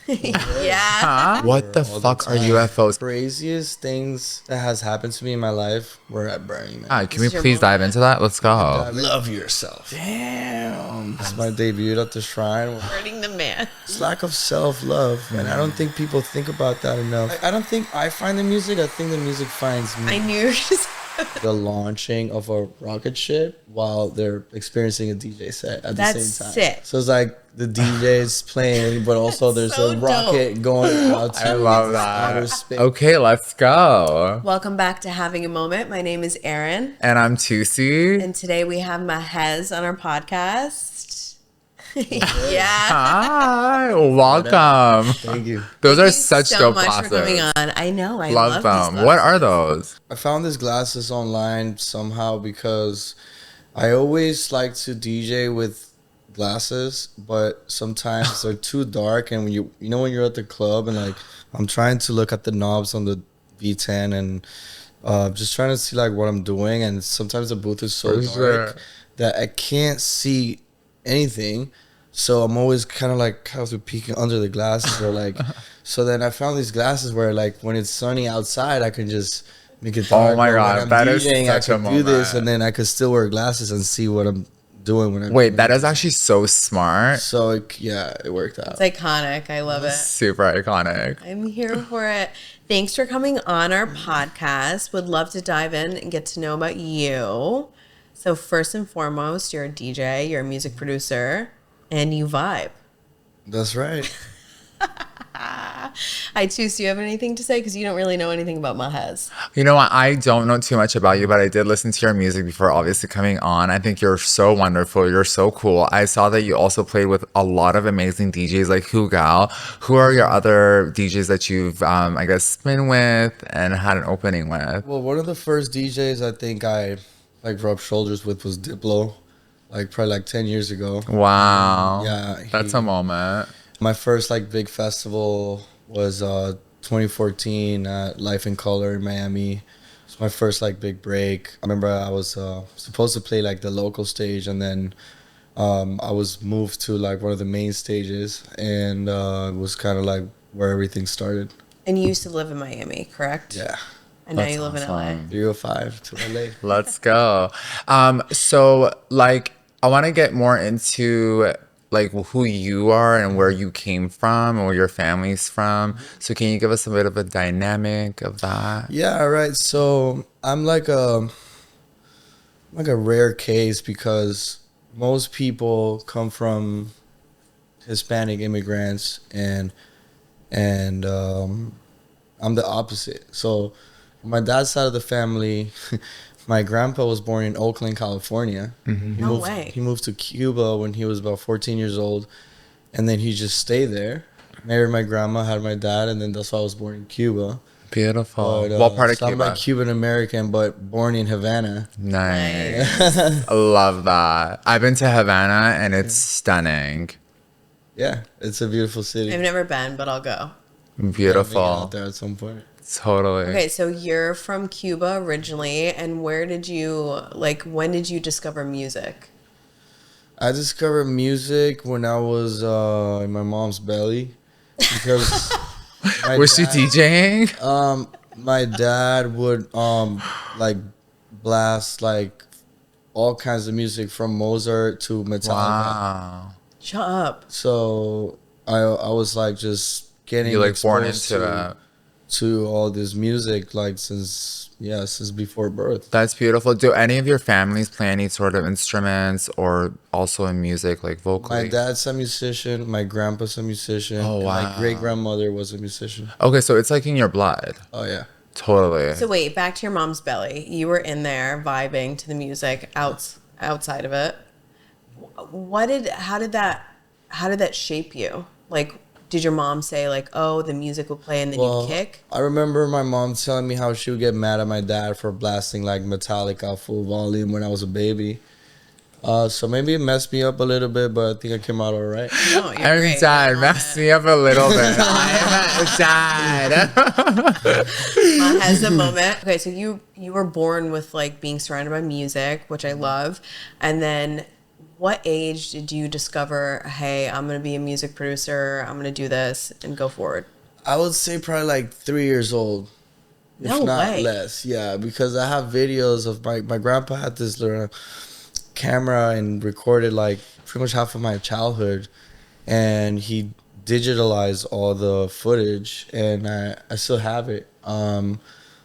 Yeah. What the fuck are UFOs? Craziest things that has happened to me in my life were at Burning Man. Can we please dive into that? Let's go. Love yourself. Damn. It's my debut at the shrine. Burning the man. It's lack of self-love, and I don't think people think about that enough. I don't think I find the music. I think the music finds me. I knew you were just... The launching of a rocket ship while they're experiencing a DJ set at the same time. That's sick. So it's like the DJ is playing, but also there's so a rocket going out to I love outer that. space. Okay, let's go. Welcome back to Having a Moment. My name is Erin. And I'm Tusi. And today we have Maahez on our podcast. Yeah. Hi, welcome. Thank you. Those are Thank you such so dope much glasses. for coming on. I know. I Love love them. What are those? I found these glasses online somehow because I always like to DJ with glasses, but sometimes they're too dark. And when you know when you're at the club and like I'm trying to look at the knobs on the V10 and just trying to see like what I'm doing, and sometimes the booth is so dark that I can't see anything. So I'm always kind of like have to peek under the glasses or like. So then I found these glasses where like when it's sunny outside, I can just make it dark. Oh my God, when I'm that is DJing, such I a can do this, moment. and then I could still wear glasses and see what I'm doing when I'm. Wait, that is actually so smart. So it worked out. It's iconic. I love it. Super iconic. I'm here for it. Thanks for coming on our podcast. Would love to dive in and get to know about you. So first and foremost, you're a DJ, you're a music producer, and you vibe. That's right. I too. Do you have anything to say? Because you don't really know anything about Maahez. You know what? I don't know too much about you, but I did listen to your music before obviously coming on. I think you're so wonderful. You're so cool. I saw that you also played with a lot of amazing DJs like Hugal. Who are your other DJs that you've, I guess, been with and had an opening with? Well, one of the first DJs I think I like rubbed shoulders with was Diplo, like probably like 10 years ago. Wow. Yeah, That's a moment. My first like big festival was 2014 at Life in Color in Miami. It's my first like big break. I remember I was supposed to play like the local stage, and then I was moved to like one of the main stages, and it was kind of like where everything started. And you used to live in Miami, correct? Yeah. And now That's you live in awesome. 305 to LA. Let's go. So like, I want to get more into like who you are and where you came from and where your family's from. So can you give us a bit of a dynamic of that? Yeah, right. So I'm like a rare case because most people come from Hispanic immigrants, and I'm the opposite. So on my dad's side of the family, my grandpa was born in Oakland, California. Mm-hmm. No way. He moved to Cuba when he was about 14 years old, and then he just stayed there. Married my grandma, had my dad, and then that's why I was born in Cuba. Beautiful. But, What part of so Cuba? I'm like Cuban American, but born in Havana. Nice. I love that. I've been to Havana and it's stunning. Yeah, it's a beautiful city. I've never been, but I'll go. Yeah, make it Beautiful. out there at some point. Totally. Okay, so you're from Cuba originally, and where did you, like, when did you discover music? I discovered music when I was in my mom's belly because Was she DJing? my dad would like blast like all kinds of music from Mozart to Metallica. Wow. Shut up. So I was like just getting You like born exposed into that. to all this music like since before birth. That's beautiful. Do any of your families play any sort of instruments or also in music, like vocally? My dad's a musician. My grandpa's a musician. Oh, and wow. my great grandmother was a musician. Okay, so it's like in your blood. Oh yeah. Totally. So wait, back to your mom's belly. You were in there vibing to the music outside of it. How did that shape you? Like, did your mom say like, "Oh, the music will play and then you kick"? I remember my mom telling me how she would get mad at my dad for blasting like Metallica full volume when I was a baby. So maybe it messed me up a little bit, but I think I came out all right. No, you're I'm great. dad. Mess me up a little bit. I'm dad. Has a moment. Okay, so you were born with like being surrounded by music, which I love, and then what age did you discover, hey, I'm going to be a music producer, I'm going to do this and go forward? I would say probably like 3 years old, if No not way. less. Yeah, because I have videos of my grandpa had this little camera and recorded like pretty much half of my childhood, and he digitalized all the footage, and I still have it.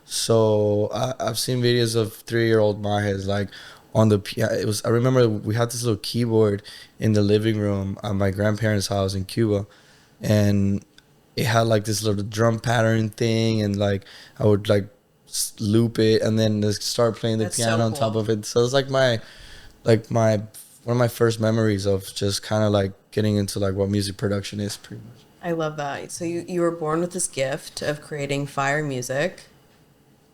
So I've seen videos of 3-year-old Maahez like on the it was, I remember we had this little keyboard in the living room at my grandparents' house in Cuba, and it had like this little drum pattern thing, and like I would like loop it and then just start playing the That's piano so on top cool. of it. So it's like my one of my first memories of just kind of like getting into like what music production is, pretty much. I love that. So you were born with this gift of creating fire music,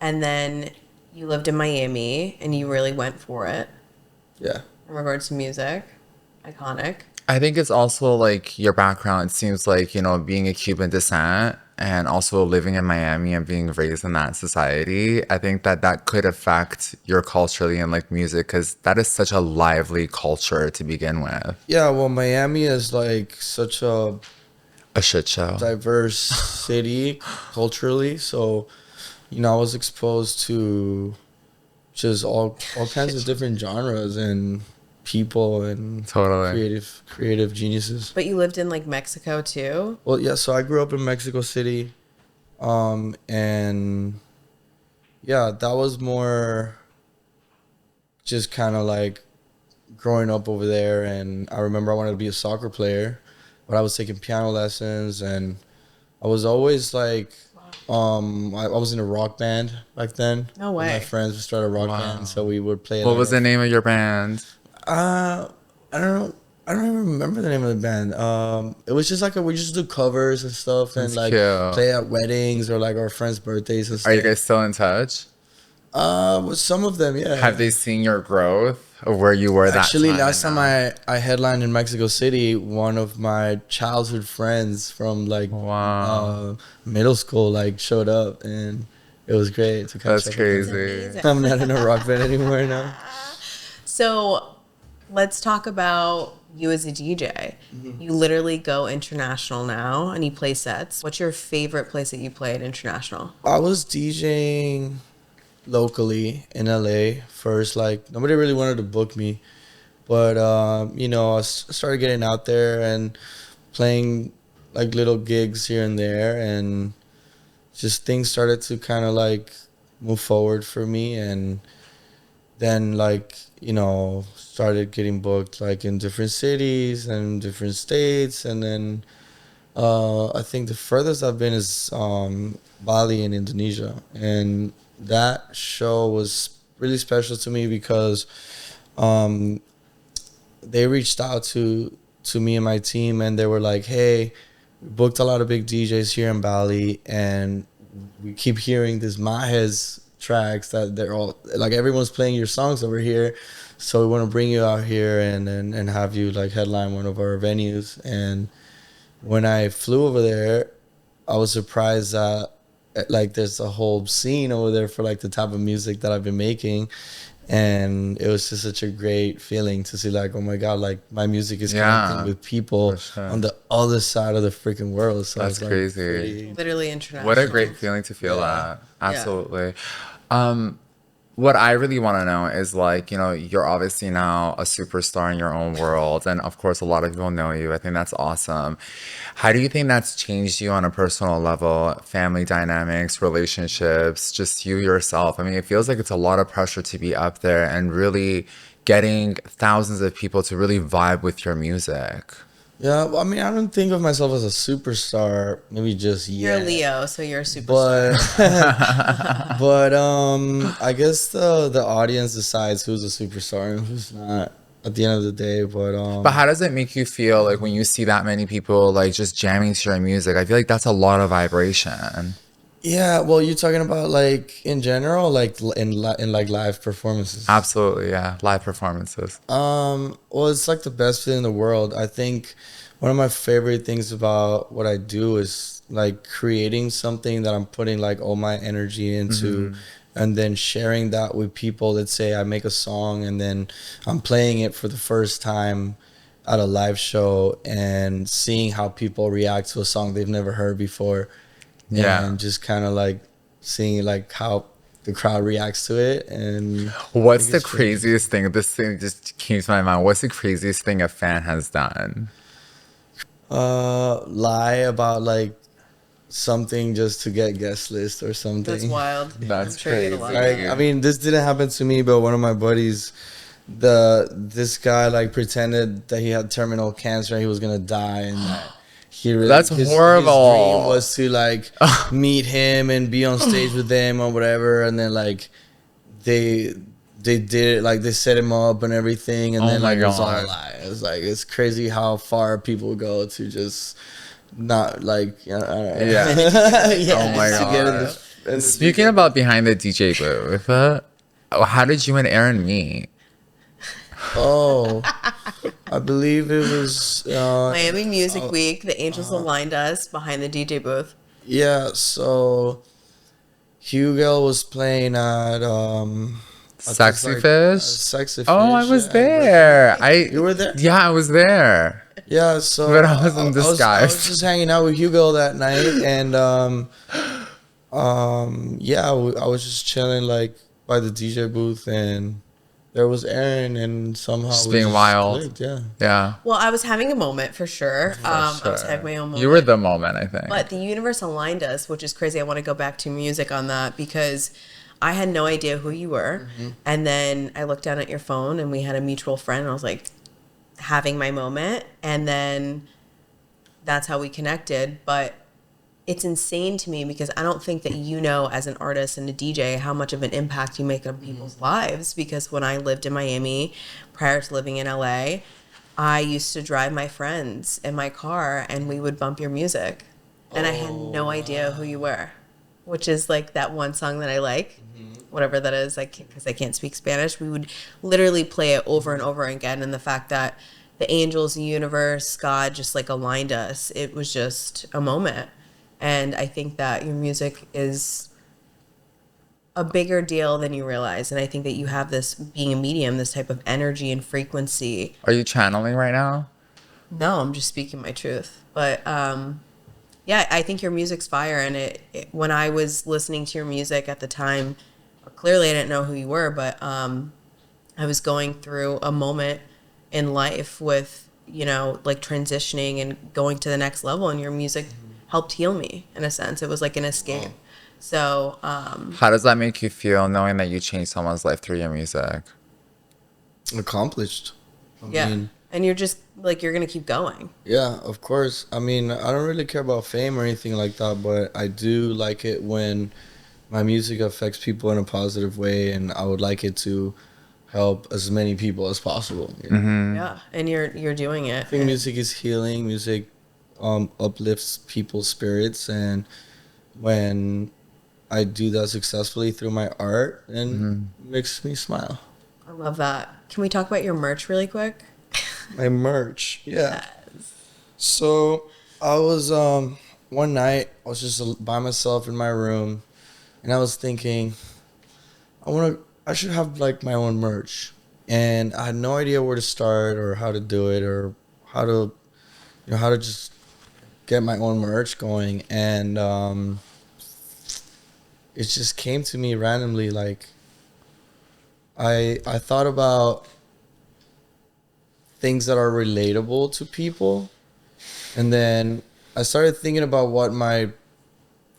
and then you lived in Miami and you really went for it Yeah. in regards to music. Iconic. I think it's also like your background. It seems like, being a Cuban descent and also living in Miami and being raised in that society. I think that could affect your culturally and like music, because that is such a lively culture to begin with. Yeah, well, Miami is like such a A shit show. diverse city culturally, so I was exposed to just all kinds of different genres and people and Totally. creative geniuses. But you lived in like Mexico too? Well, yeah, so I grew up in Mexico City, and yeah, that was more just kind of like growing up over there. And I remember I wanted to be a soccer player, but I was taking piano lessons, and I was always like, I was in a rock band back then. No With my way. friends, we started a rock Wow. band, so we would play. What like was the name of your band? I don't know. I don't even remember the name of the band. It was just like we just do covers and stuff, and That's like cute. play at weddings or like our friends' birthdays and stuff. Are you guys still in touch? With some of them, yeah. Have they seen your growth of where you were that Actually, time? last and time now? I headlined in Mexico City, one of my childhood friends from like Wow. middle school like showed up, and it was great to catch That's up with them. crazy. I'm not in a rock band anymore now. So let's talk about you as a DJ. You literally go international now and you play sets. What's your favorite place that you played international? I was DJing locally in LA first. Like nobody really wanted to book me, but I started getting out there and playing like little gigs here and there, and just things started to kind of like move forward for me. And then like started getting booked like in different cities and different states, and then I think the furthest I've been is Bali in Indonesia, and that show was really special to me because um, they reached out to me and my team, and they were like, "Hey, we booked a lot of big DJs here in Bali, and we keep hearing this Maahez tracks that they're all like everyone's playing your songs over here, so we want to bring you out here and have you like headline one of our venues." And when I flew over there, I was surprised that like there's a whole scene over there for like the type of music that I've been making. And it was just such a great feeling to see like, oh my God, like my music is connecting with people for sure. on the other side of the freaking world. So That's it's like crazy. Literally international. What a great feeling to feel Yeah. that. Absolutely. What I really want to know is like, you're obviously now a superstar in your own world. And of course, a lot of people know you. I think that's awesome. How do you think that's changed you on a personal level? Family dynamics, relationships, just you yourself? I mean, it feels like it's a lot of pressure to be up there and really getting thousands of people to really vibe with your music. Yeah, well, I mean, I don't think of myself as a superstar, maybe just You're yet. a Leo, so you're a superstar. But I guess the audience decides who's a superstar and who's not at the end of the day. But how does it make you feel like when you see that many people like just jamming to your music? I feel like that's a lot of vibration. yeah, well, you're talking about like in general, like in like live performances. Absolutely, yeah. Live performances. Well, it's like the best feeling in the world. I think one of my favorite things about what I do is like creating something that I'm putting like all my energy into, and then sharing that with people. Let's say I make a song and then I'm playing it for the first time at a live show and seeing how people react to a song they've never heard before, Yeah. and just kind of like seeing like how the crowd reacts to it. And What's I think the it's really interesting. craziest thing? This thing just came to my mind. What's the craziest thing a fan has done? Lie about like something just to get guest list or something. That's wild. That's I'm sure you get a lot of crazy. Like, I mean, this didn't happen to me, but one of my buddies, this guy like pretended that he had terminal cancer, he was gonna die, and that he really, That's his horrible. dream was to like meet him and be on stage with them or whatever, and then like they did it, like they set him up and everything, and Oh then my like it was all a God. lie. It's like, it's crazy how far people go to just not like Yeah. yeah. Oh my just to get in God. the Speaking about behind the DJ booth, how did you and Aaron meet? Oh, I believe it was Miami Music Week. The Angels aligned us behind the DJ booth. yeah. So Hugel was playing at Sexy Fish? Sexy Fish. Oh, I was yeah. there. You were there? Yeah, I was there. Yeah. So But I was in I disguise. was just hanging out with Hugel that night, and yeah, I was just chilling like by the DJ booth, and there was Aaron, and somehow Just we being wild. clicked, yeah. Yeah. Well, I was having a moment for sure. I was having my own moment. You were the moment, I think. But the universe aligned us, which is crazy. I want to go back to music on that because I had no idea who you were. And then I looked down at your phone and we had a mutual friend. And I was like, having my moment. And then that's how we connected. But it's insane to me because I don't think that you know, as an artist and a DJ, how much of an impact you make on people's lives. Because when I lived in Miami, prior to living in LA, I used to drive my friends in my car and we would bump your music. And I had no idea who you were, which is like that one song that I like, whatever that is, because I can't speak Spanish. We would literally play it over and over again. And the fact that the angels, the universe, God just like aligned us, it was just a moment. And I think that your music is a bigger deal than you realize. And I think that you have this, being a medium, this type of energy and frequency. Are you channeling right now? No, I'm just speaking my truth. But yeah, I think your music's fire. And it when I was listening to your music at the time, clearly I didn't know who you were, but I was going through a moment in life with, like transitioning and going to the next level. And your music helped heal me in a sense. It was like an escape. So How does that make you feel knowing that you changed someone's life through your music? Accomplished. I yeah. mean, And you're just like, you're going to keep going. yeah, of course. I mean, I don't really care about fame or anything like that, but I do like it when my music affects people in a positive way, and I would like it to help as many people as possible. You know? Yeah. And you're doing it. I think music is healing. Music uplifts people's spirits, and when I do that successfully through my art, and makes me smile. I love that. Can we talk about your merch really quick? My merch, yeah. So I was one night I was just by myself in my room, and I was thinking, I should have like my own merch, and I had no idea where to start or how to do it or how to just get my own merch going, and it just came to me randomly. Like I thought about things that are relatable to people, and then I started thinking about what my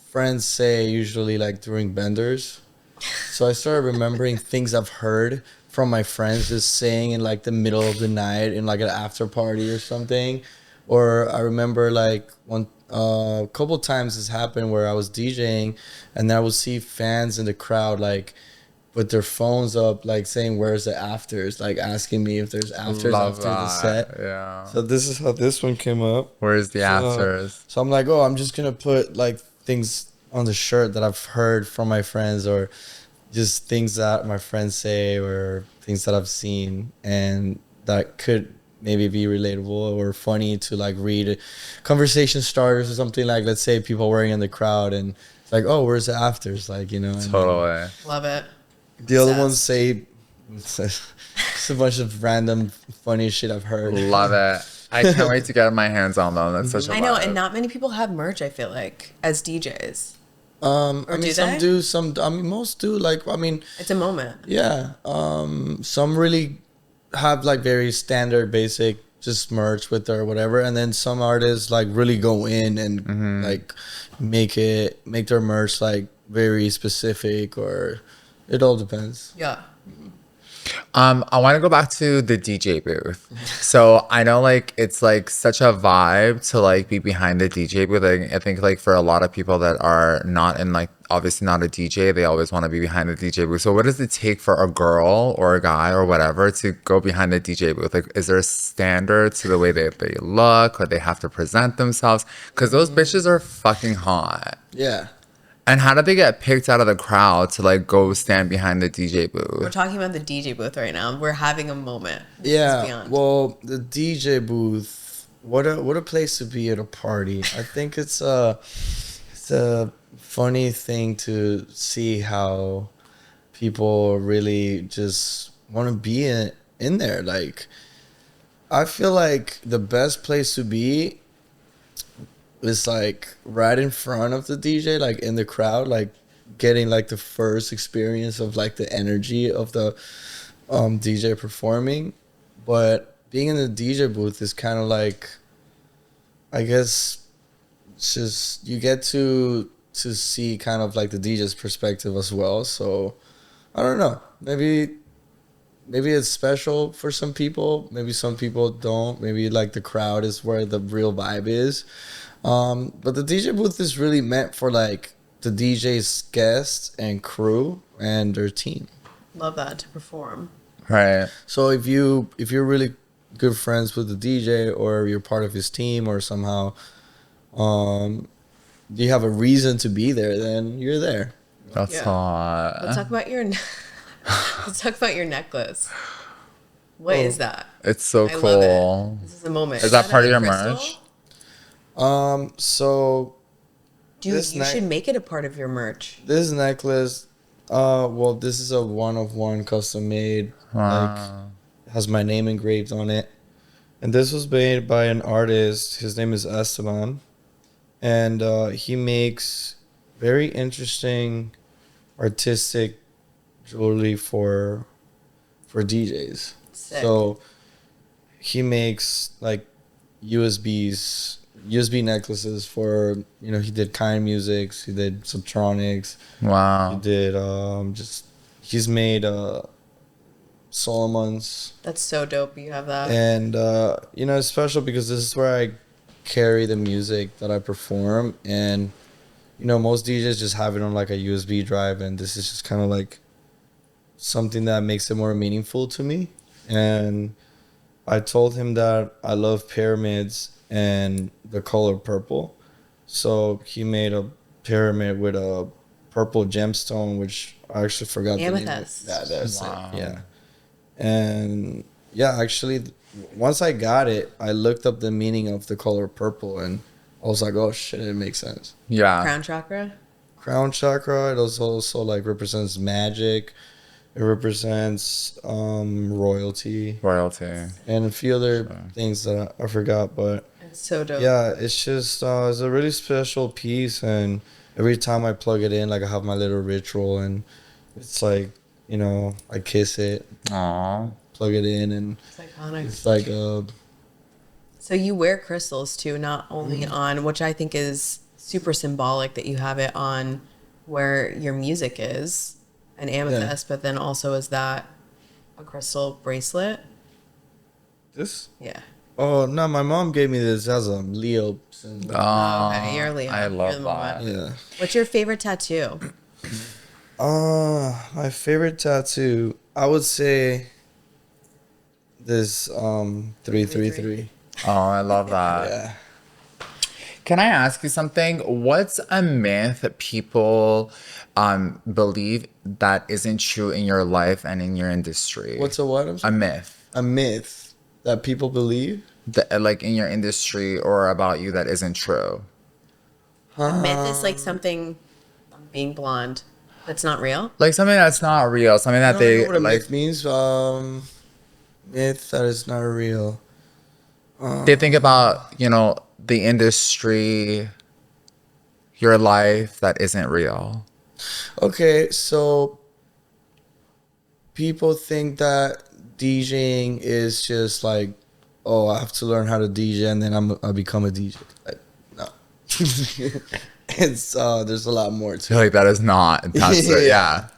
friends say usually like during benders. So I started remembering things I've heard from my friends just saying in like the middle of the night in like an after party or something. Or I remember like a couple times this happened where I was DJing and I would see fans in the crowd like with their phones up, like saying, "Where's the afters?" Like asking me if there's afters after the set. Yeah. So this is how this one came up. Where's the afters? So I'm like, oh, I'm just gonna put like things on the shirt that I've heard from my friends, or just things that my friends say, or things that I've seen and that could maybe be relatable or funny to like read conversation starters or something. Like, let's say people were in the crowd and it's like, oh, where's the afters, like, you know. And Totally. Love it. the other ones Obsessed. say it's a bunch of random funny shit I've heard. Love it. I can't wait to get my hands on them. That's such a I know, vibe. and not many people have merch, I feel like, as DJs. I Or mean, do some they? do, some. I mean, most do. Like, I mean, It's a moment. yeah. Some really have like very standard, basic, just merch with or whatever, and then some artists like really go in and like make their merch like very specific, or it all depends. Yeah. I want to go back to the DJ booth. So I know like it's like such a vibe to like be behind the DJ booth. I think like for a lot of people that are not in like obviously not a DJ, they always want to be behind the DJ booth. So what does it take for a girl or a guy or whatever to go behind the DJ booth? Like is there a standard to the way they look or they have to present themselves? Because those bitches are fucking hot. Yeah. And how did they get picked out of the crowd to like go stand behind the DJ We're booth? talking about the DJ booth right now. We're having a moment. This is Yeah. beyond. Well, the DJ booth. What a place to be at a party. I think it's a funny thing to see how people really just want to be in there. Like, I feel like the best place to be is like right in front of the DJ, like in the crowd, like getting like the first experience of like the energy of the DJ performing. But being in the DJ booth is kind of like, I guess, it's just you get to see kind of like the DJ's perspective as well. So I don't know, maybe it's special for some people, maybe some people don't, maybe like the crowd is where the real vibe is. But the DJ booth is really meant for like the DJ's guests and crew and their team. Love that, to perform. Right. So if you're really good friends with the DJ or you're part of his team or somehow you have a reason to be there, then you're there. That's Yeah. hot. Let's talk about your let's talk about your necklace. What is that? It's so I love cool. it. This is a moment. Is that part of a your crystal? merch? So Dude, This you neck- should make it a part of your merch. this necklace, well, this is a one-of-one custom made. Like, Wow. has my name engraved on it. And this was made by an artist. His name is Esteban. And he makes very interesting artistic jewelry for DJs. Sick. So he makes like USB necklaces for, you know, he did Kind Musics, he did Subtronics, he Wow. did he's made Solomon's. That's so dope. You have that. And you know, it's special because this is where I carry the music that I perform. And you know, most DJs just have it on like a USB drive, and this is just kind of like something that makes it more meaningful to me. And I told him that I love pyramids and the color purple, so he made a pyramid with a purple gemstone, which I actually forgot the name of it. Amethyst. Yeah, that's Wow. it. Yeah. And yeah, actually, once I got it, I looked up the meaning of the color purple, and I was like, oh shit, it makes sense. Yeah. Crown chakra. Crown chakra, it also like represents magic. It represents royalty Royalty. and a few other things that I forgot. But It's so dope. yeah, it's just it's a really special piece, and every time I plug it in, like I have my little ritual, and it's like, you know, I kiss it, Aw. plug it in, and It's iconic. it's like So you wear crystals too, not only on, which I think is super symbolic that you have it on where your music is, an amethyst, but then also is that a crystal bracelet? this. Yeah. Oh no, my mom gave me this as a Leo symbol. Oh, Okay, you're Leo. I You're love the that. moment. Yeah. What's your favorite tattoo? My favorite tattoo, I would say this 333. Oh, I love that. Yeah. Can I ask you something? What's a myth that people believe that isn't true in your life and in your industry? What's a what? I'm a sorry? myth? A myth that people believe. That, like in your industry or about you that isn't true? A myth is like something, being blonde, that's not real. Like something that's not real, something I that don't know they what a like. myth means. Myth that is not real. They think about, you know, the industry, your life that isn't real. Okay, so people think that DJing is just like, oh, I have to learn how to DJ and then I become a DJ. Like, no, it's there's a lot more to Feel it. like that is not. That's it. Yeah.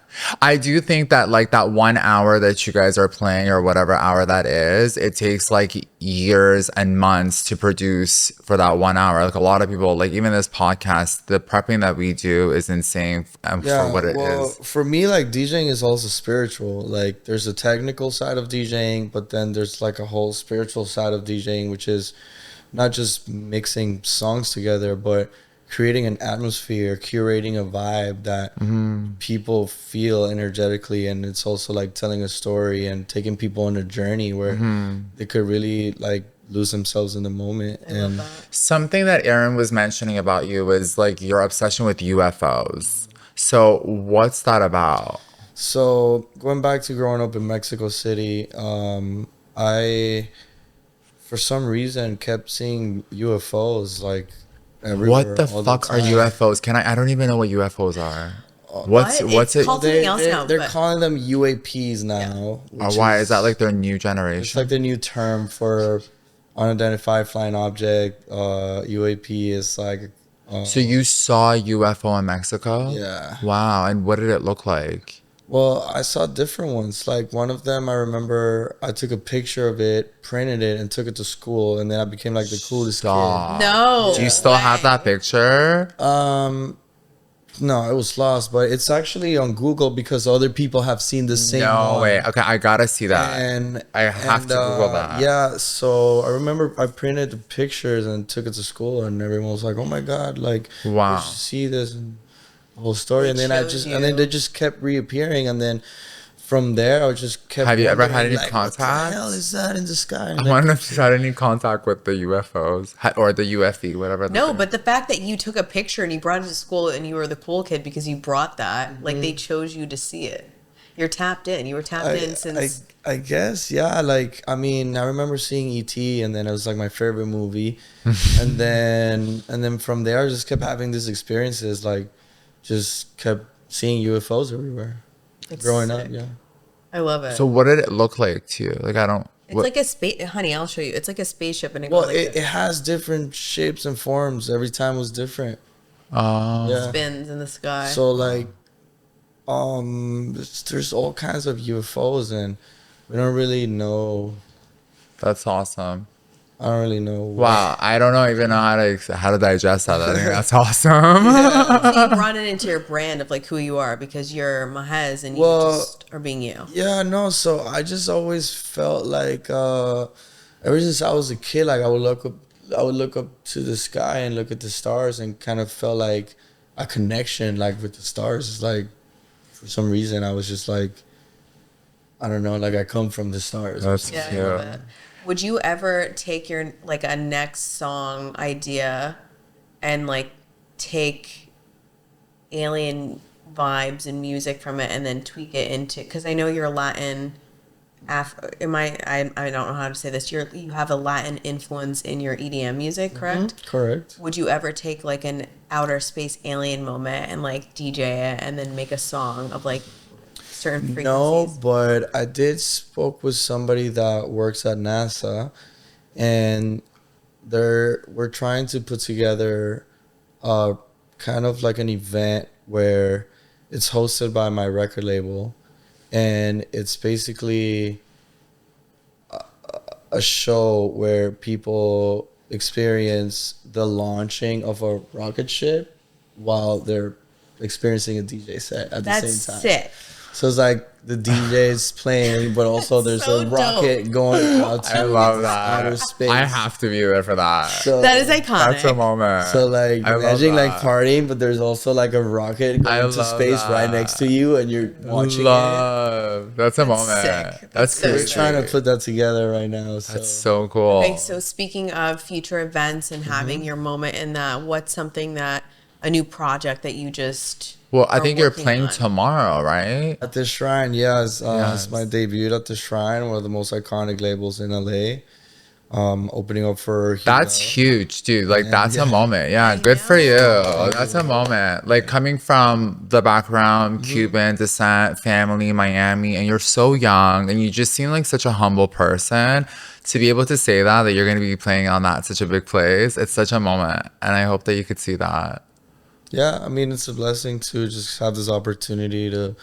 I do think that like that 1 hour that you guys are playing or whatever hour that is, it takes like years and months to produce for that 1 hour. Like a lot of people, like even this podcast, the prepping that we do is insane for what it well, is. for me, like DJing is also spiritual. Like there's a technical side of DJing, but then there's like a whole spiritual side of DJing, which is not just mixing songs together, but creating an atmosphere, curating a vibe that people feel energetically, and it's also like telling a story and taking people on a journey where they could really like lose themselves in the moment. I love And that. Something that Aaron was mentioning about you was like your obsession with UFOs. So what's that about? so going back to growing up in Mexico City, I for some reason kept seeing UFOs like everywhere. What the all fuck are time. UFOs? I don't even know what UFOs are. What? What's It's it? called something else now. They're But calling them UAPs now. which Why is that like their new It's generation? like the new term for unidentified flying object. UAP is like. So you saw a UFO in Mexico? Yeah. Wow. And what did it look like? Well, I saw different ones. Like one of them, I remember I took a picture of it, printed it, and took it to school, and then I became like the coolest Stop. no. Do you still have that way. picture? kid. No, it was lost, but it's actually on Google because other people have seen the same No one. way. Okay, I gotta see that. And I have to Google that. Yeah, so I remember I printed the pictures and took it to school, and everyone was like, "Oh my god, like, Wow. you should see this and the whole story." They And then chose and then you. they just kept reappearing, and then from there I just kept. Have you ever had wondering, any like, contact? What the hell is that in the sky? And I like, wonder if you had any contact with the UFOs or the UFE, whatever. No, but the fact that you took a picture and you brought it to school and you were the cool kid because you brought that, like they chose you to see it. You're tapped in. You were tapped in since. I guess, yeah. Like, I mean, I remember seeing E.T. and then it was like my favorite movie, and then from there I just kept having these experiences, like, just kept seeing UFOs everywhere. It's Growing up, sick. yeah. I love it. So what did it look like to you? Like I don't. It's what- like a space, honey. I'll show you. It's like a spaceship, and it Well, goes like it has different shapes and forms. Every time was different. Yeah. spins in the sky. So like, there's all kinds of UFOs, and we don't really know. That's awesome. I don't really know. Wow, I don't even know how to digest that. I think that's awesome. So you brought it into your brand of like who you are because you're Maahez and you Well, just are being you. Yeah, no. So I just always felt like ever since I was a kid, like I would look up to the sky and look at the stars and kind of felt like a connection like with the stars. It's like for some reason I was just like, I don't know, like I come from the stars. That's Yeah, I cute. love it. Would you ever take your like a next song idea and like take alien vibes and music from it and then tweak it into? Because I know you're Latin. I don't know how to say this. You have a Latin influence in your EDM music, correct? Correct. Would you ever take like an outer space alien moment and like DJ it and then make a song of like certain frequencies? No, but I did spoke with somebody that works at NASA, and we're trying to put together kind of like an event where it's hosted by my record label, and it's basically a show where people experience the launching of a rocket ship while they're experiencing a DJ set at That's the same time. sick. So it's like the DJ is playing, but also there's so a rocket going out to I love outer that. space. I have to be there for that. So That is iconic. That's a moment. So like I love imagine like that. partying, but there's also like a rocket I going to love space right that. next to you, and you're watching it. Love. That's a That's moment. sick. That's That's so We're crazy. trying to put that together right now. So, That's so cool. Okay, so speaking of future events and having your moment in that, what's something that a new project that you just Well, I are think you're working playing on? tomorrow, right? at the Shrine, yes, Yes. it's my debut at the Shrine, one of the most iconic labels in LA. Opening up for That's Hugo. huge, dude. Like, And that's a yeah. moment. Yeah, I good for you. know. That's a moment. Like, coming from the background, Cuban descent, family, Miami, and you're so young and you just seem like such a humble person. To be able to say that you're going to be playing on that such a big place, it's such a moment. And I hope that you could see that. Yeah, I mean it's a blessing to just have this opportunity to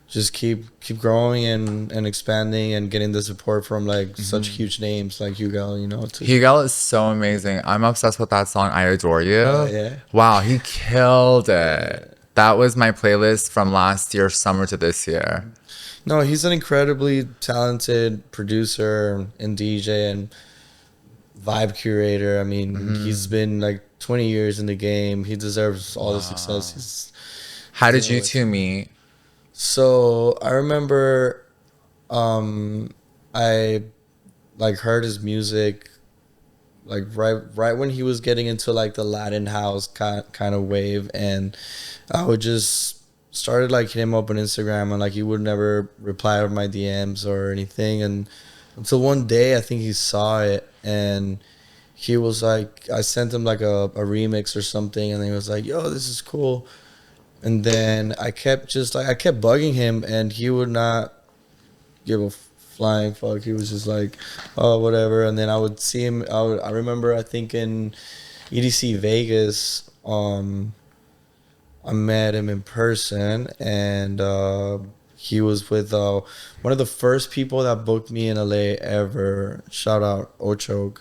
just keep growing and expanding and getting the support from like such huge names like Hugo, you know. Hugo is so amazing. I'm obsessed with that song, I Adore You. Yeah. Wow, he killed it. That was my playlist from last year, summer to this year. No, he's an incredibly talented producer and DJ and vibe curator. I mean, he's been like 20 years in the game. He deserves all the success. How did you two meet? So I remember I like heard his music like right when he was getting into like the Latin house kind of wave, and I would just started like hitting him up on Instagram, and like he would never reply to my DMs or anything, and until one day I think he saw it and he was like, I sent him like a remix or something, and he was like, yo, this is cool. And then I kept bugging him, and he would not give a flying fuck. He was just like, oh, whatever. And then I would see him. I remember, I think in EDC Vegas, I met him in person, and he was with one of the first people that booked me in LA ever. Shout out Ochok.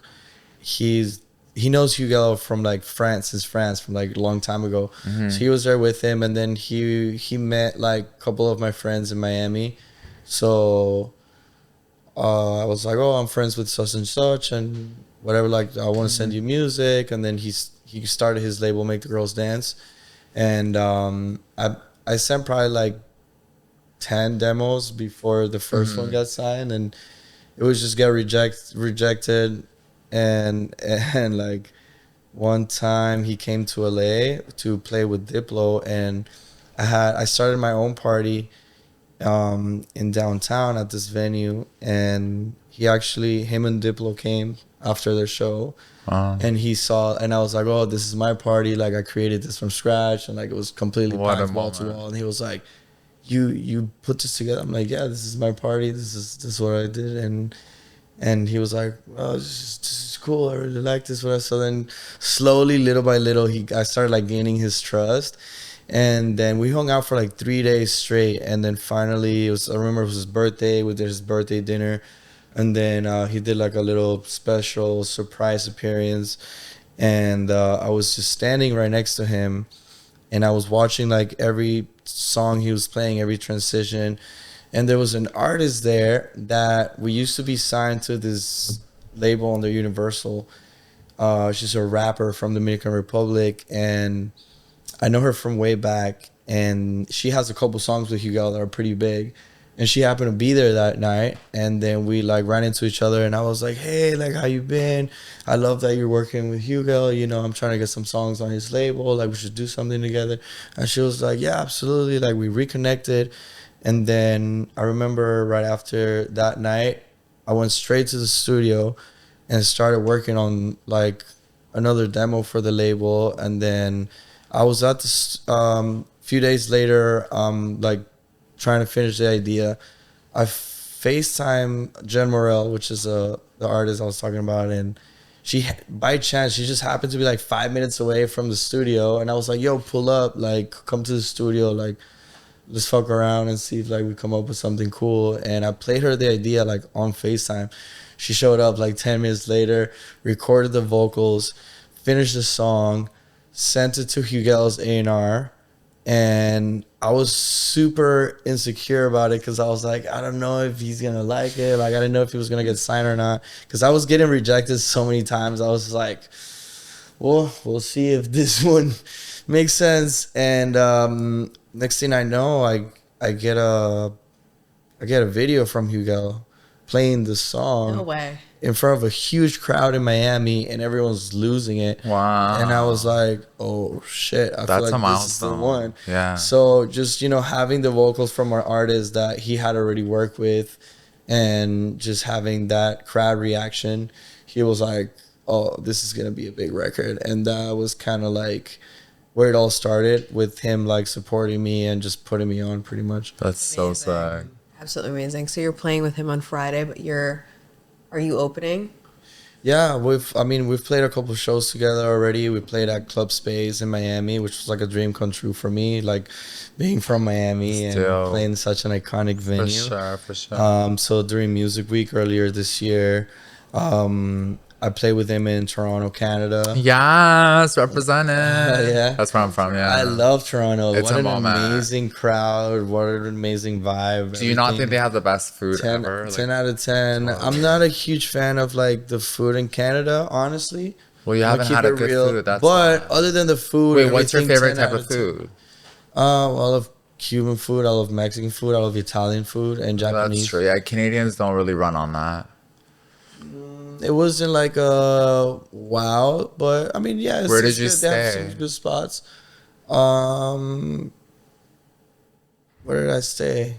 He knows Hugo from like France, from like a long time ago. So he was there with him, and then he met like a couple of my friends in Miami. So I was like, oh, I'm friends with such and such, and whatever. Like, I want to send you music, and then he started his label, Make the Girls Dance, and I sent probably like 10 demos before the first one got signed, and it was just get rejected. And like one time he came to LA to play with Diplo, and I started my own party in downtown at this venue, and him and Diplo came after their show. And he saw, and I was like, oh, this is my party, like I created this from scratch, and like it was completely packed wall to wall. And he was like, you put this together? I'm like, yeah, this is my party, this is what I did. And he was like, oh, this is cool, I really like this. So then slowly, little by little, I started like gaining his trust. And then we hung out for like 3 days straight. And then finally, I remember it was his birthday. We did his birthday dinner. And then he did like a little special surprise appearance. And I was just standing right next to him. And I was watching like every song he was playing, every transition. And there was an artist there that we used to be signed to this label under Universal. She's a rapper from Dominican Republic, and I know her from way back. And she has a couple songs with Hugo that are pretty big. And she happened to be there that night, and then we like ran into each other, and I was like, hey, like, how you been? I love that you're working with Hugo. You know, I'm trying to get some songs on his label. Like, we should do something together. And she was like, yeah, absolutely. Like, we reconnected. And then I remember right after that night, I went straight to the studio and started working on like another demo for the label. And then I was at this few days later, like trying to finish the idea. I FaceTime Jen Morel, which is the artist I was talking about, and she, by chance, she just happened to be like 5 minutes away from the studio. And I was like, yo, pull up, like come to the studio, like let's fuck around and see if like we come up with something cool. And I played her the idea like on FaceTime. She showed up like 10 minutes later, recorded the vocals, finished the song, sent it to Hugel's A&R, And I was super insecure about it because I was like, I don't know if he's gonna like it. Like, I didn't know if he was gonna get signed or not. Because I was getting rejected so many times. I was like, well, we'll see if this one makes sense. And next thing I know, I get a video from Hugo playing the song No way. in front of a huge crowd in Miami, and everyone's losing it. Wow. And I was like, oh shit, I That's feel a like this is the milestone. one. Yeah. So just, having the vocals from our artist that he had already worked with, and just having that crowd reaction, he was like, oh, this is gonna be a big record. And that was kind of like where it all started, with him like supporting me and just putting me on pretty much. That's so Amazing. sick. Absolutely amazing. So you're playing with him on Friday, but are you opening? Yeah, we've played a couple shows together already. We played at Club Space in Miami, which was like a dream come true for me, like being from Miami Still. and playing such an iconic venue. For sure. So during Music Week earlier this year, I played with him in Toronto, Canada. Yes, represented. Yeah. That's where I'm from, yeah. I love Toronto. It's what a an moment. amazing crowd. What an amazing vibe. Do you not think Everything. they have the best food 10, ever? 10 out of 10. I'm not a huge fan of like the food in Canada, honestly. Well, you I'm gonna haven't keep had a it good real. food. That's but why. other than the food, Wait, what's your everything, favorite 10 type out of 10. food? I love Cuban food. I love Mexican food. I love Italian food and Japanese. That's true. Yeah, Canadians don't really run on that. It wasn't like a wow, but I mean, yeah. Where did you good. They have stay? some good spots. Where did I stay?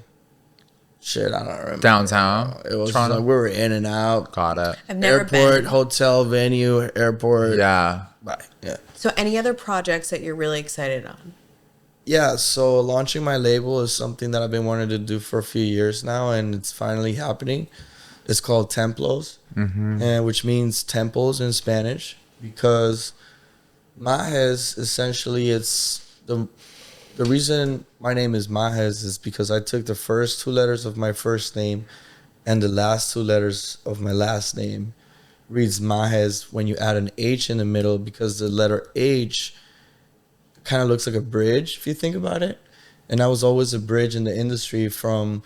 Shit, I don't remember. Downtown? It was Toronto? like we were in and out. Got it. I've never Airport, been. hotel, venue, airport. Yeah. Bye. Yeah. So any other projects that you're really excited on? Yeah, so launching my label is something that I've been wanting to do for a few years now, and it's finally happening. It's called Templos, which means temples in Spanish, because Maahez, essentially, it's the reason my name is Maahez is because I took the first two letters of my first name and the last two letters of my last name. Reads Maahez when you add an H in the middle, because the letter H kind of looks like a bridge if you think about it. And I was always a bridge in the industry from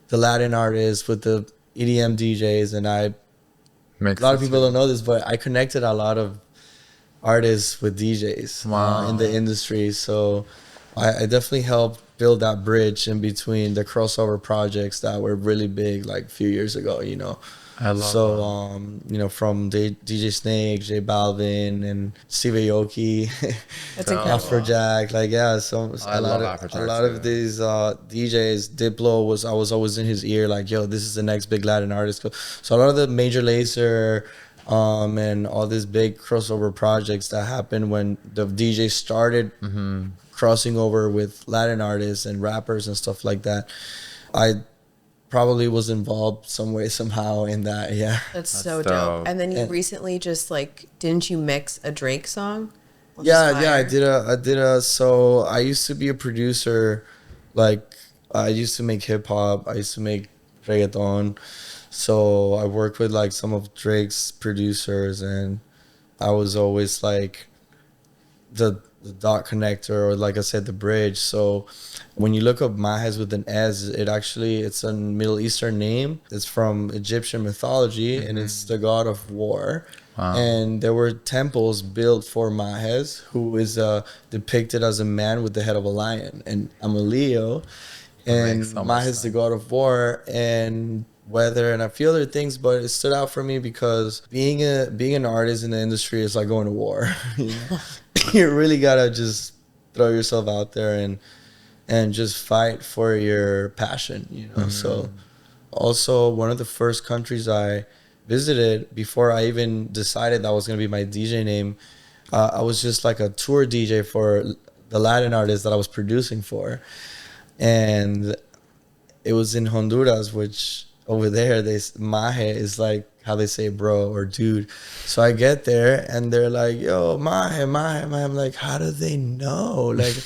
the Latin artists with the EDM DJs, and a lot of people don't know this, but I connected a lot of artists with DJs in the industry. So I definitely helped build that bridge in between the crossover projects that were really big like a few years ago, I love that. From DJ Snake, J Balvin, and Steve Aoki, That's incredible. Afrojack, I love Afrojack a lot too. of these DJs. Diplo I was always in his ear, like, yo, this is the next big Latin artist. So a lot of the Major Lazer, and all these big crossover projects that happened when the DJ started crossing over with Latin artists and rappers and stuff like that. I probably was involved some way, somehow in that. Yeah. That's so dope. dope. And then you And- recently just didn't you mix a Drake song? With Yeah, Aspire? I did a, so I used to be a producer. Like, I used to make hip hop. I used to make reggaeton. So I worked with like some of Drake's producers, and I was always like the dot connector, or like I said, the bridge. So when you look up Maahez with an S, it's a Middle Eastern name. It's from Egyptian mythology, and it's the god of war. Wow. And there were temples built for Maahez, who is depicted as a man with the head of a lion. And I'm a Leo, and makes so much Maahez the god of war and weather and a few other things. But it stood out for me because being an artist in the industry is like going to war. You really gotta just throw yourself out there and just fight for your passion. So also, one of the first countries I visited before I even decided that was going to be my DJ name, I was just like a tour DJ for the Latin artists that I was producing for. And it was in Honduras, which over there, Mahe is like how they say bro or dude. So I get there and they're like, yo, Mahe. I'm like, how do they know? Like,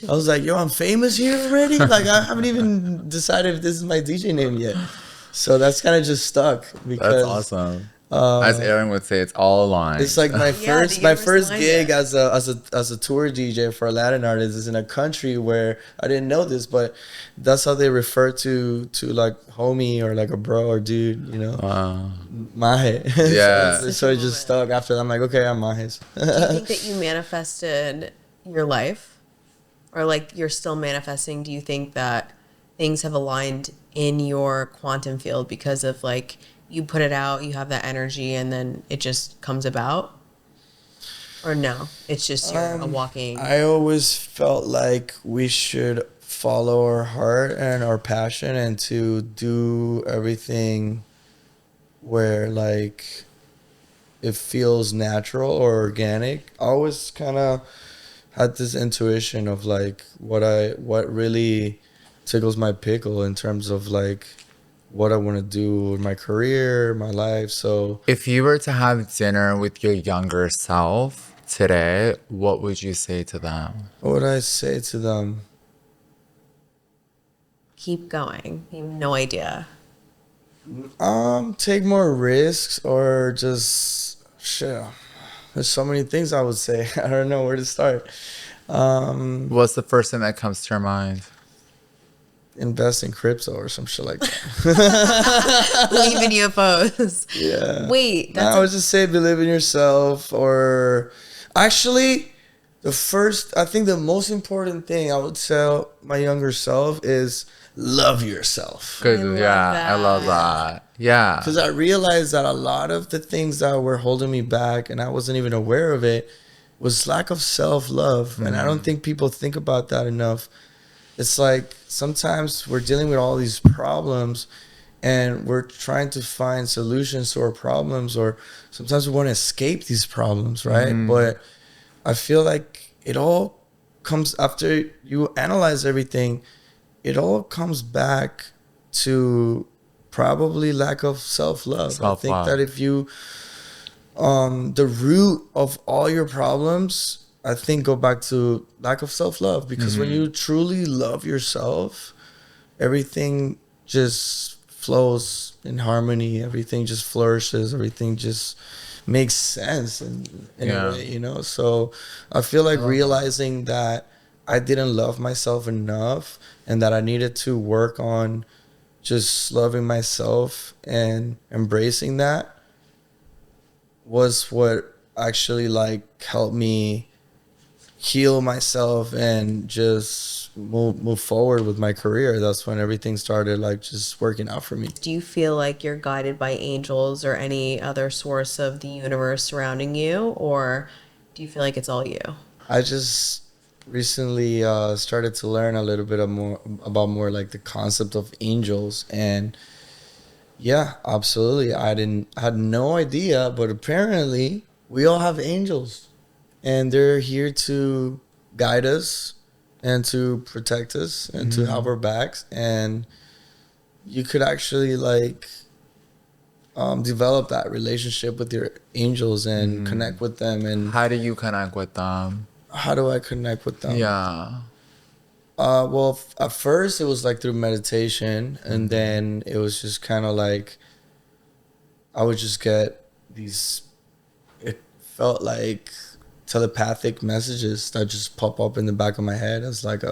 I was like, yo, I'm famous here already? Like, I haven't even decided if this is my DJ name yet. So that's kind of just stuck because That's awesome. As Aaron would say, it's all aligned. It's like my Yeah, first the my universe first aligned gig it. as a tour DJ for a Latin artist is in a country where I didn't know this, but that's how they refer to like homie or like a bro or dude, you know. Wow. Maahez. Yeah. so, Such so a it just moment. stuck after that. I'm like, okay, I'm Maahez. Do you think that you manifested your life? Or like you're still manifesting? Do you think that things have aligned in your quantum field because of like you put it out, you have that energy, and then it just comes about? Or no, it's just you're a walking. I always felt like we should follow our heart and our passion and to do everything where like it feels natural or organic. I always kind of had this intuition of like what really tickles my pickle in terms of like what I want to do with my career, my life. So If you were to have dinner with your younger self today, what would you say to them? what would I say to them? Keep going. You have no idea. Take more risks or just shit. There's so many things I would say. I don't know where to start. What's the first thing that comes to your mind? Invest in crypto or some shit like that. Believe in UFOs. Yeah. Wait, No, I would just say believe in yourself or actually I think the most important thing I would tell my younger self is love yourself. Good. love I love that. Yeah. Because I realized that a lot of the things that were holding me back and I wasn't even aware of it was lack of self-love. And I don't think people think about that enough. It's like sometimes we're dealing with all these problems and we're trying to find solutions to our problems, or sometimes we want to escape these problems, right? But I feel like it all comes after you analyze everything, it all comes back to probably lack of self-love. I think that if you the root of all your problems, I think go back to lack of self-love, because when you truly love yourself, everything just flows in harmony, everything just flourishes, everything just makes sense in a way, you know. So I feel like realizing that I didn't love myself enough and that I needed to work on just loving myself and embracing that was what actually like helped me heal myself and just move forward with my career. That's when everything started like just working out for me. Do you feel like you're guided by angels or any other source of the universe surrounding you, or do you feel like it's all you? I just recently started to learn a little bit about more like the concept of angels, and yeah, absolutely. I had no idea, but apparently we all have angels, and they're here to guide us and to protect us and to have our backs. And you could actually like develop that relationship with your angels and connect with them. And How do you connect with them? how do I connect with them? Yeah. Well, at first it was like through meditation, and then it was just kind of like I would just get these. It felt like telepathic messages that just pop up in the back of my head. It's like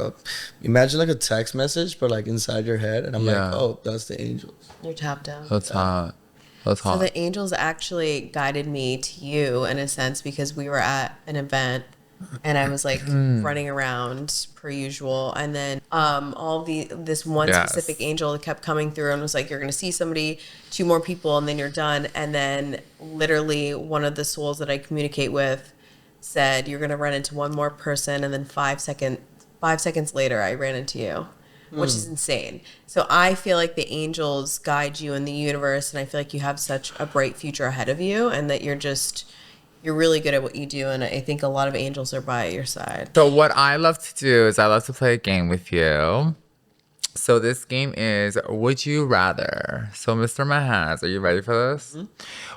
imagine like a text message, but like inside your head, and I'm like, oh, that's the angels. You're tapped out. That's hot. That's So hot. the angels actually guided me to you in a sense, because we were at an event and I was like running around per usual, and then this one specific angel kept coming through and was like, you're gonna see somebody, 2 more people, and then you're done. And then literally one of the souls that I communicate with said, you're gonna run into 1 more person, and then 5 seconds later I ran into you, which is insane. So I feel like the angels guide you in the universe, and I feel like you have such a bright future ahead of you, and that you're really good at what you do, and I think a lot of angels are by your side. So what I love to do is I love to play a game with you. So this game is Would You Rather. So Mr. Maahez, are you ready for this?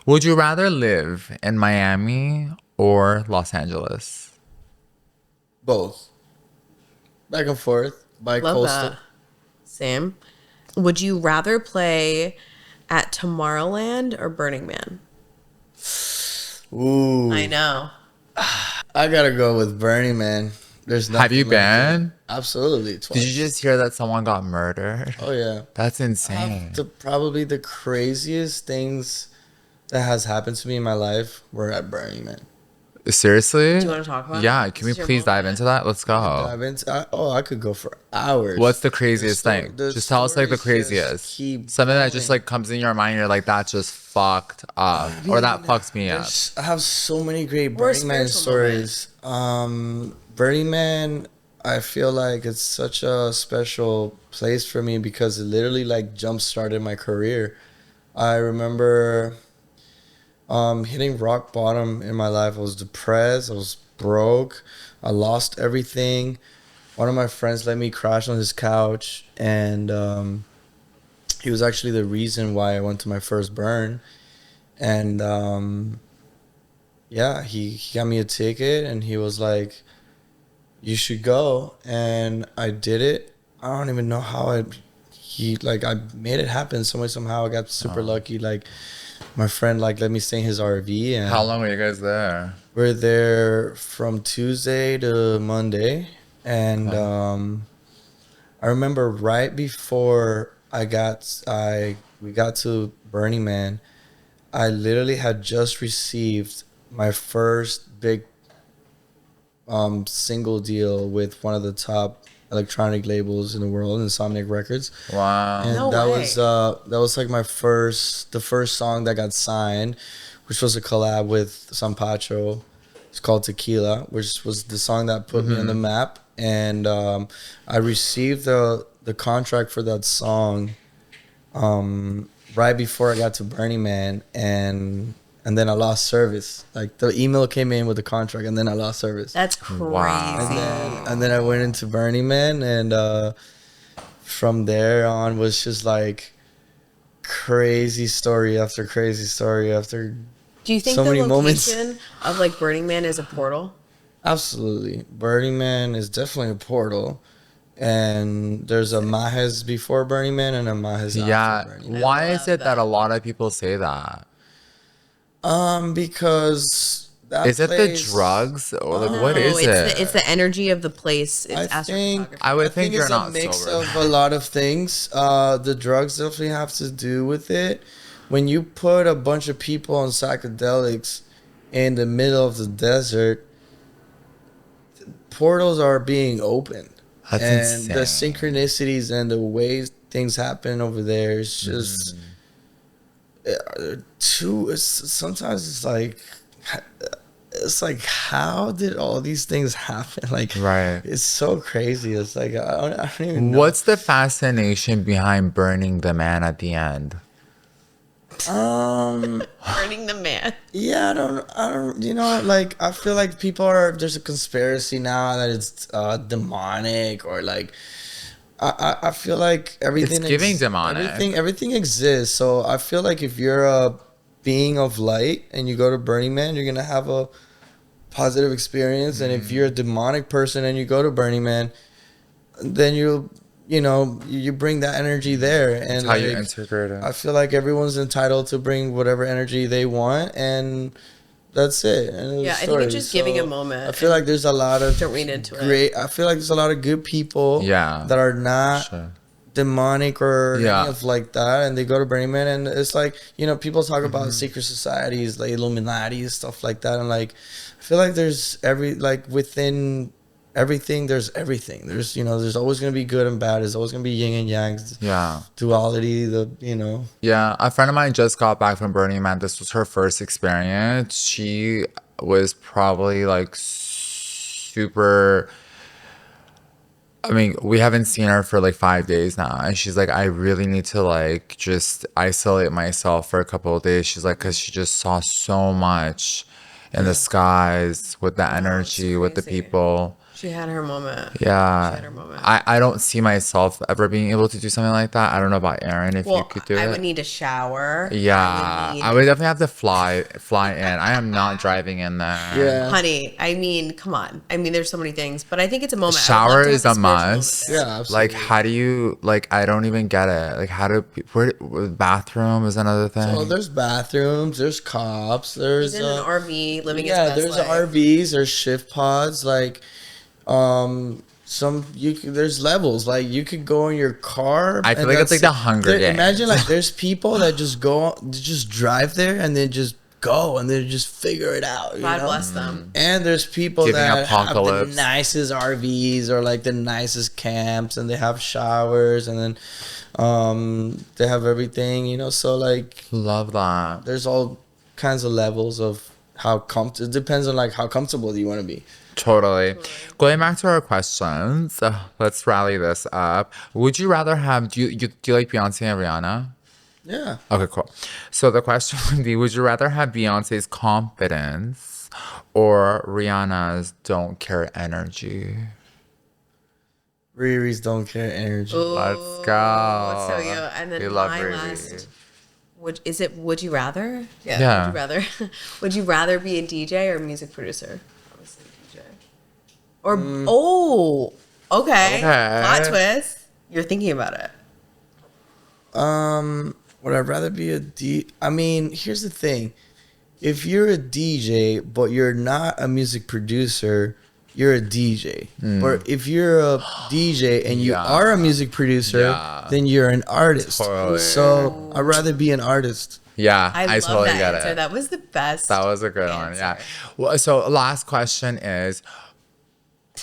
Would you rather live in Miami or Los Angeles? Both. Back and forth. Love Bi-coastal. that. Sam, would you rather play at Tomorrowland or Burning Man? Ooh, I know. I gotta go with Burning Man. There's nothing. Have you like it. been? Absolutely, twice. Did you just hear that someone got murdered? Oh yeah. That's insane. Probably the craziest things that has happened to me in my life were at Burning Man. Seriously? Do you want to talk about Yeah, it? can This we is your please dive moment. into that? Let's go. I could go for hours. What's the craziest thing? The Just tell us like the stories just craziest. keep Something that just going. like comes in your mind. You're like, that just fucked up, or that fucks me up. I have so many great Or a Burning Man spiritual moment. stories. Burning Man, I feel like it's such a special place for me because it literally like jump started my career. I remember hitting rock bottom in my life. I was depressed. I was broke. I lost everything. One of my friends let me crash on his couch, and he was actually the reason why I went to my first burn. And yeah, he got me a ticket, and he was like, "You should go." And I did it. I don't even know how I made it happen some way somehow. I got super lucky. Like my friend like let me stay in his RV, and How long were you guys there? we're there from Tuesday to Monday. And I remember right before we got to Burning Man, I literally had just received my first big single deal with one of the top electronic labels in the world, Insomniac Records. Wow. And No that way. was like the first song that got signed, which was a collab with Sampacho. It's called Tequila, which was the song that put me on the map. And I received the contract for that song right before I got to Burning Man, and then I lost service. Like the email came in with the contract, and then I lost service. That's crazy. Wow. And then I went into Burning Man, and from there on was just like crazy story after crazy story after. Do you think So the many location moments. of like Burning Man is a portal? Absolutely, Burning Man is definitely a portal, and there's a Maahez before Burning Man and a Maahez Yeah. after Burning Man. Why love is it that that. a lot of people say that? Because that Is it the place- drugs or like what No, is it? it's the energy of the place. It's I think astrophotography. I would think you're it's not a mix sober. of a lot of things. The drugs definitely have to do with it. When you put a bunch of people on psychedelics in the middle of the desert, portals are being opened. That's and the insane. synchronicities and the ways things happen over there is just sometimes it's like how did all these things happen? Like Right. it's so crazy. It's like I don't even know. What's the fascination behind burning the man at the end? Burning the Man. Yeah, I don't, like, I feel like there's a conspiracy now that it's demonic or like, I feel like everything It's giving demonic. everything exists. So I feel like if you're a being of light and you go to Burning Man, you're going to have a positive experience. And if you're a demonic person and you go to Burning Man, then you bring that energy there. And That's how you like, integrate it. I feel like everyone's entitled to bring whatever energy they want, and that's it. And Yeah, I think it's just giving a moment. I feel like there's a lot of Don't read into it. great. I feel like there's a lot of good people. Yeah, that are not sure. demonic or Yeah. any of like that, and they go to Burning Man, and it's like people talk about secret societies like Illuminati and stuff like that, and like I feel like there's within everything there's everything. There's always gonna be good and bad. There's always gonna be yin and yang. Yeah. Duality. Yeah, a friend of mine just got back from Burning Man. This was her first experience. She was probably like super. I mean, we haven't seen her for like 5 days now. And she's like, I really need to like just isolate myself for a couple of days. She's like, because she just saw so much in the skies with the energy, with the crazy. people. She had her moment. Yeah. She had her moment. I don't see myself ever being able to do something like that. I don't know about Aaron if you Well, could do I it. would need a shower. Yeah, I would definitely have to fly in. I am not driving in there. Yeah. Honey, I mean, come on. I mean, there's so many things, but I think it's a moment. I would Shower love to have is the a spiritual moment must. there. Yeah, Like, absolutely. how do you like? I don't even get it. Like, how do where bathroom is another thing? So there's bathrooms, there's cops, there's He's in an RV living his yeah, best there's life. RVs, there's shift pods, like there's levels. Like you could go in your car. I feel and like it's like that's the Hunger Games. Imagine like there's people that just drive there and then just go and then just figure it out. You God know? bless them. And there's people Giving that have the apocalypse. nicest RVs or like the nicest camps, and they have showers, and then they have everything, you know. So like Love that. there's all kinds of levels of how it depends on like how comfortable you want to be. Totally. Going back to our questions, let's rally this up. Would you rather have do you like Beyonce and Rihanna? Yeah. Okay, cool. So the question would be, would you rather have Beyonce's confidence or Rihanna's don't care energy? Riri's don't care energy. Let's go. So you and then We love my Riri. last. Would you rather? Yeah. Would you rather? Would you rather be a DJ or a music producer? Obviously DJ. Or okay. Plot twist. You're thinking about it. Would I rather be I mean, here's the thing. If you're a DJ, but you're not a music producer, you're a DJ. But if you're a DJ and you Yeah. are a music producer, Yeah. then you're an artist. Totally. So I'd rather be an artist. Yeah, I I love totally that get answer. it. That was the best. That was a good one. Yeah. answer. Well, so last question is,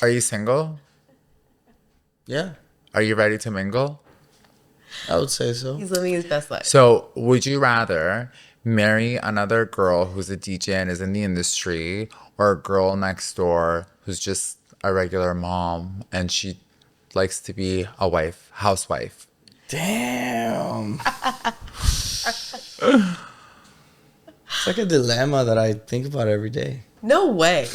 are you single? Yeah, Are you ready to mingle? I would say so. He's living his best life. So, would you rather marry another girl who's a DJ and is in the industry, or a girl next door who's just a regular mom and she likes to be a housewife? Damn. It's like a dilemma that I think about every day. No way.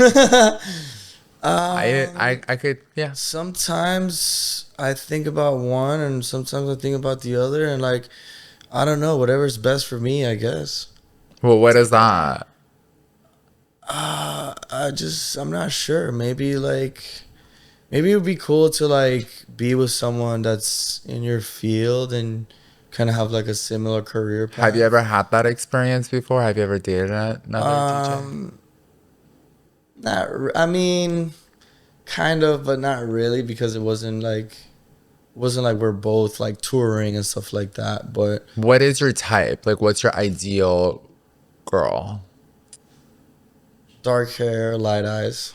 I could, yeah. Sometimes I think about one and sometimes I think about the other, and like I don't know, whatever's best for me, I guess. Well, what is that? I'm not sure. Maybe it would be cool to like be with someone that's in your field and kind of have like a similar career path. Have you ever had that experience before? Have you ever dated another DJ? I mean, kind of, but not really, because it wasn't like we're both like touring and stuff like that. But What is your type? Like, what's your ideal girl? dark hair, light eyes,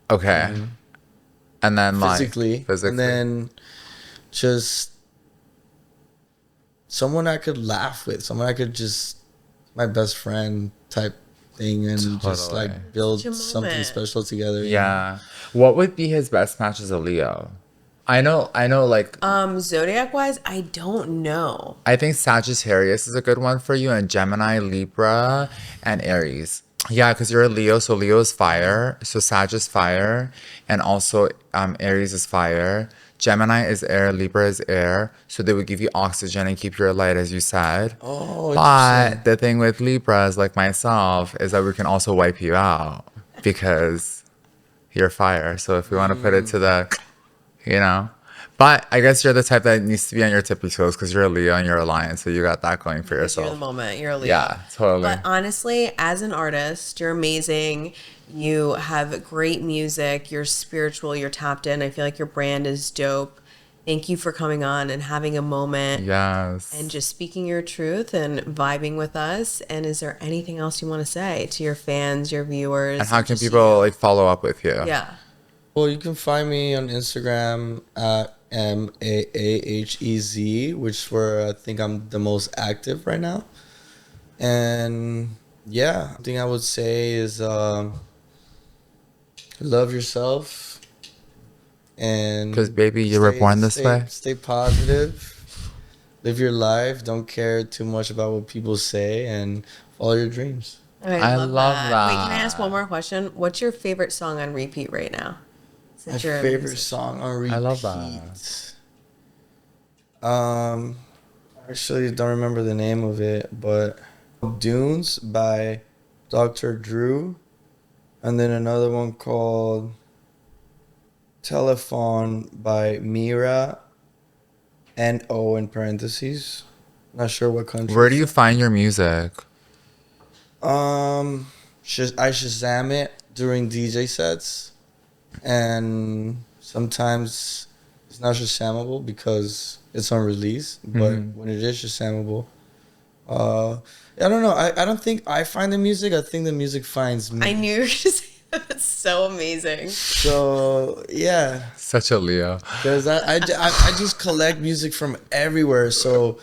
Okay. And then physically, like and then just someone I could laugh with, someone I could just my best friend type thing, and just Totally. like build Such a something moment. special together. you know? yeah. What would be his best match as a Leo? I know like Zodiac wise, I don't know. I think Sagittarius is a good one for you, and Gemini, Libra, and Aries. Yeah, because you're a Leo, so Leo is fire, so Sag is fire, and also Aries is fire. Gemini is air, Libra is air, so they would give you oxygen and keep you alight, as you said. Oh, But the thing with Libras, like myself, is that we can also wipe you out because you're fire. So if we want to put it to the, you know. But I guess you're the type that needs to be on your tippy toes because you're a Leo and you're a Lion, so you got that going for Because you're the yourself. moment. You're a Leo. Yeah, totally. But honestly, as an artist, you're amazing. You have great music. You're spiritual. You're tapped in. I feel like your brand is dope. Thank you for coming on and having a moment Yes. and just speaking your truth and vibing with us. And is there anything else you want to say to your fans, your viewers? And how can just people like follow up with you? Yeah. Well, you can find me on Instagram at MAAHEZ, which where I think I'm the most active right now. And yeah, the thing I would say is love yourself. And Because baby, you were born this way. Stay positive. Live your life. Don't care too much about what people say, and follow your dreams. Okay, I love Wait, can I that. ask one more question? What's your favorite song on repeat right now? My favorite song on repeat. I love that. Actually don't remember the name of it, but Dunes by Dr. Drew, and then another one called Telephone by Mira, N-O in parentheses. Not sure what country. Where do you find your music? I Shazam it during DJ sets, and sometimes it's not Shazamable because it's on release. But when it is Shazamable, I don't know. I don't think I find the music. I think the music finds me. I knew you were going to say that. It's so amazing. So yeah, Such a Leo. because I just collect music from everywhere. So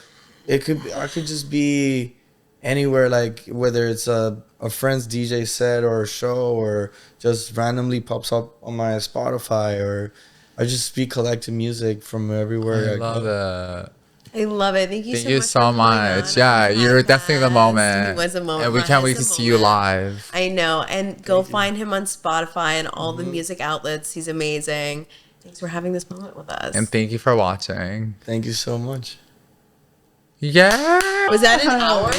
I could just be anywhere, like whether it's a friend's DJ set or a show, or just randomly pops up on my Spotify, or I just be collecting music from everywhere. I love it. I love it. Thank you Thank so you much. so for coming much. on. Yeah, you're definitely the Maahez. moment. He was a moment. And we can't Maahez wait the to see you moment. live. I know. And go find him on Spotify and all the music outlets. He's amazing. Thanks for having this moment with us. And thank you for watching. Thank you so much. Yeah. Was that an hour?